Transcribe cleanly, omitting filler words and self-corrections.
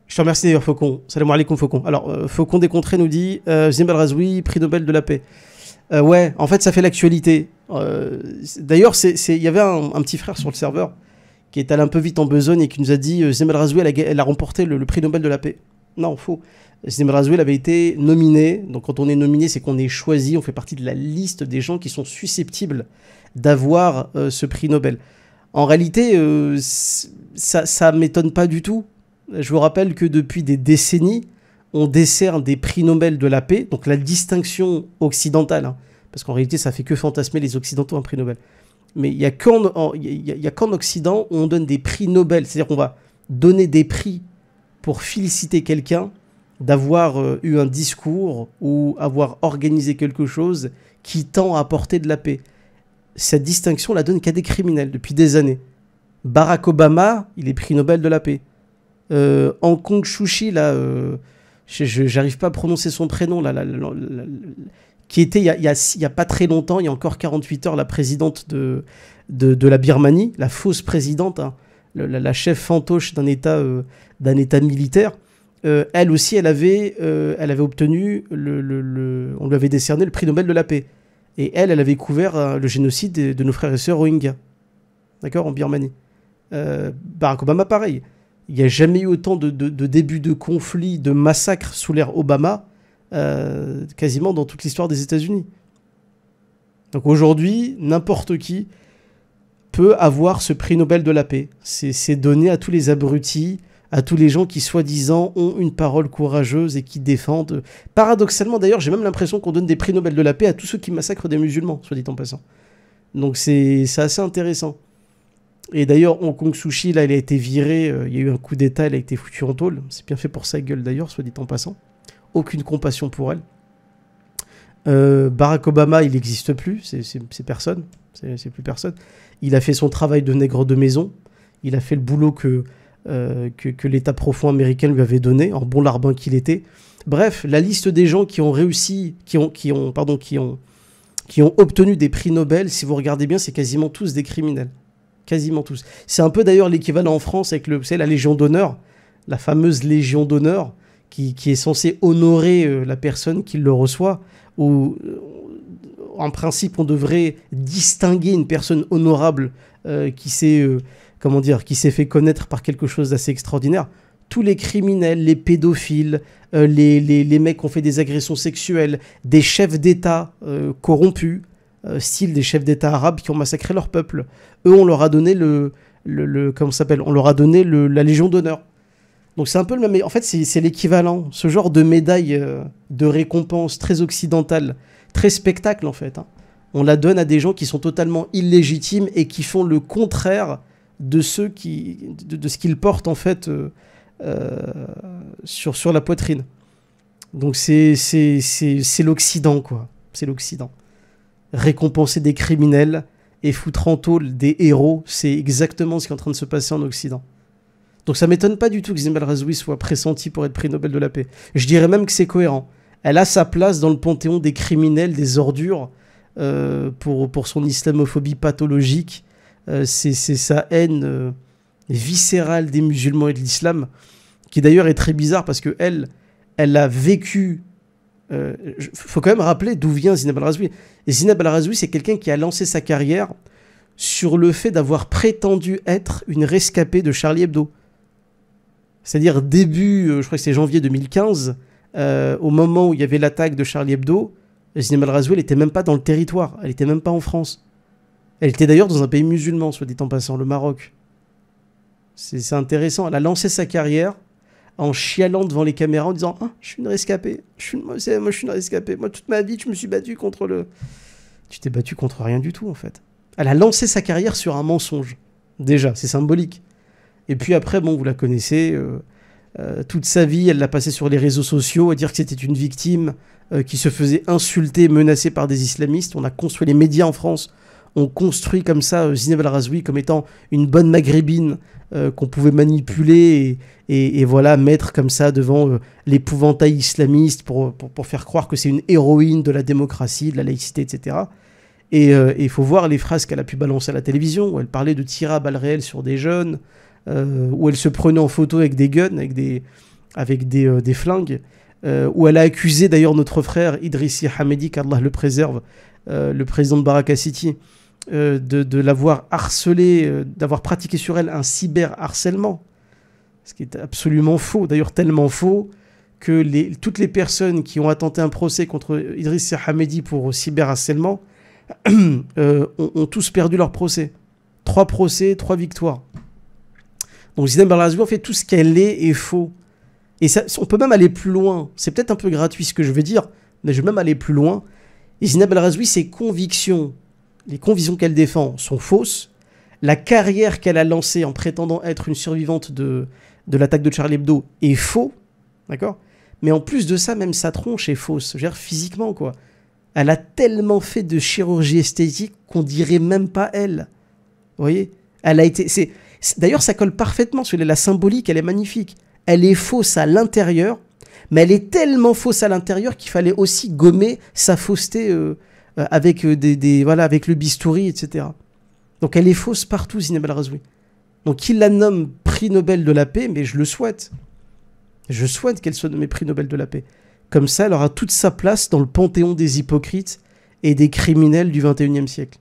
Je te remercie d'ailleurs, Faucon. Salam alaikum, Faucon. Alors, Faucon Décontré nous dit Zineb El Razoui, prix Nobel de la paix. Ouais, en fait, ça fait l'actualité. D'ailleurs, il y avait un petit frère sur le serveur qui est allé un peu vite en besogne et qui nous a dit Zineb El Razoui, elle a remporté le prix Nobel de la paix. Non, faux. Zineb El Razoui, elle avait été nominée. Donc, quand on est nominé, c'est qu'on est choisi. On fait partie de la liste des gens qui sont susceptibles d'avoir ce prix Nobel. En réalité, ça m'étonne pas du tout. Je vous rappelle que depuis des décennies, on décerne des prix Nobel de la paix, donc la distinction occidentale, hein, parce qu'en réalité, ça fait que fantasmer les Occidentaux un prix Nobel. Mais il n'y a qu'en Occident où on donne des prix Nobel, c'est-à-dire qu'on va donner des prix pour féliciter quelqu'un d'avoir eu un discours ou avoir organisé quelque chose qui tend à apporter de la paix. Cette distinction, on la donne qu'à des criminels depuis des années. Barack Obama, il est prix Nobel de la paix. Aung San Suu Kyi, là, j'arrive pas à prononcer son prénom, là, qui était il y a pas très longtemps, il y a encore 48 heures, la présidente de la Birmanie, la fausse présidente, hein, la chef fantoche d'un État militaire. Elle aussi, elle avait obtenu, on lui avait décerné le prix Nobel de la paix. Et elle avait couvert le génocide de nos frères et sœurs Rohingyas, d'accord, en Birmanie. Barack Obama, pareil. Il n'y a jamais eu autant de débuts de conflits, de massacres sous l'ère Obama, quasiment dans toute l'histoire des États-Unis. Donc aujourd'hui, n'importe qui peut avoir ce prix Nobel de la paix. C'est donné à tous les abrutis, à tous les gens qui, soi-disant, ont une parole courageuse et qui défendent. Paradoxalement, d'ailleurs, j'ai même l'impression qu'on donne des prix Nobel de la paix à tous ceux qui massacrent des musulmans, soit dit en passant. Donc c'est assez intéressant. Et d'ailleurs, Aung San Suu Kyi, là, elle a été virée, il y a eu un coup d'état, elle a été foutue en tôle. C'est bien fait pour sa gueule d'ailleurs, soit dit en passant. Aucune compassion pour elle. Barack Obama, il n'existe plus, c'est personne, c'est plus personne. Il a fait son travail de nègre de maison, il a fait le boulot que l'État profond américain lui avait donné, en bon larbin qu'il était. Bref, la liste des gens qui ont réussi, qui ont obtenu des prix Nobel, si vous regardez bien, c'est quasiment tous des criminels. Quasiment tous. C'est un peu d'ailleurs l'équivalent en France avec la Légion d'honneur, la fameuse Légion d'honneur, qui est censée honorer la personne qui le reçoit, où en principe on devrait distinguer une personne honorable qui s'est fait connaître par quelque chose d'assez extraordinaire. Tous les criminels, les pédophiles, les mecs qui ont fait des agressions sexuelles, des chefs d'État corrompus, style des chefs d'État arabes qui ont massacré leur peuple. Eux, on leur a donné on leur a donné la Légion d'honneur. Donc c'est un peu le même. En fait, c'est l'équivalent. Ce genre de médaille de récompense très occidentale, très spectacle en fait. Hein. On la donne à des gens qui sont totalement illégitimes et qui font le contraire de ce qu'ils portent en fait sur la poitrine. Donc c'est l'Occident quoi. C'est l'Occident. Récompenser des criminels et foutre en tôle des héros, c'est exactement ce qui est en train de se passer en Occident. Donc ça m'étonne pas du tout que Zineb El Razoui soit pressentie pour être prix Nobel de la paix. Je dirais même que c'est cohérent. Elle a sa place dans le panthéon des criminels, des ordures, pour son islamophobie pathologique. C'est sa haine viscérale des musulmans et de l'islam, qui d'ailleurs est très bizarre parce que elle a vécu. Faut quand même rappeler d'où vient Zineb El Razoui. Et Zineb El Razoui, c'est quelqu'un qui a lancé sa carrière sur le fait d'avoir prétendu être une rescapée de Charlie Hebdo. C'est-à-dire début, je crois que c'est janvier 2015, au moment où il y avait l'attaque de Charlie Hebdo, Zineb El Razoui, elle n'était même pas dans le territoire, elle n'était même pas en France. Elle était d'ailleurs dans un pays musulman, soit dit en passant, le Maroc. C'est intéressant, elle a lancé sa carrière en chialant devant les caméras en disant « Ah, je suis une rescapée, moi je suis une rescapée, moi toute ma vie je me suis battu contre le... » Tu t'es battu contre rien du tout en fait. Elle a lancé sa carrière sur un mensonge, déjà, c'est symbolique. Et puis après, bon, vous la connaissez, toute sa vie, elle l'a passée sur les réseaux sociaux à dire que c'était une victime qui se faisait insulter, menacée par des islamistes. On a construit les médias en France, on construit comme ça Zineb El Razoui comme étant une bonne maghrébine qu'on pouvait manipuler et voilà, mettre comme ça devant l'épouvantail islamiste pour faire croire que c'est une héroïne de la démocratie, de la laïcité, etc. Et il faut voir les phrases qu'elle a pu balancer à la télévision, où elle parlait de tirs à balles réelles sur des jeunes, où elle se prenait en photo avec des guns, avec des flingues, où elle a accusé d'ailleurs notre frère Idrissi Hamedi, qu'Allah le préserve, le président de Baraka City, de l'avoir harcelé, d'avoir pratiqué sur elle un cyberharcèlement. Ce qui est absolument faux, d'ailleurs tellement faux que toutes les personnes qui ont intenté un procès contre Idrissi Hamedi pour cyberharcèlement ont tous perdu leur procès. 3 procès, 3 victoires. Donc Zineb El Razouy, en fait, tout ce qu'elle est faux. Et ça, on peut même aller plus loin. C'est peut-être un peu gratuit ce que je vais dire, mais je vais même aller plus loin. Et Zineb El Razouy, ses convictions, les convictions qu'elle défend sont fausses. La carrière qu'elle a lancée en prétendant être une survivante de l'attaque de Charlie Hebdo est faux. D'accord ? Mais en plus de ça, même sa tronche est fausse. Je veux dire, physiquement, quoi. Elle a tellement fait de chirurgie esthétique qu'on dirait même pas elle. Vous voyez ? Elle a été... D'ailleurs, ça colle parfaitement sur la symbolique, elle est magnifique. Elle est fausse à l'intérieur, mais elle est tellement fausse à l'intérieur qu'il fallait aussi gommer sa fausseté avec, voilà, avec le bistouri, etc. Donc elle est fausse partout, Zineb El Razouy. Donc il la nomme prix Nobel de la paix, mais je le souhaite. Je souhaite qu'elle soit nommée prix Nobel de la paix. Comme ça, elle aura toute sa place dans le panthéon des hypocrites et des criminels du XXIe siècle.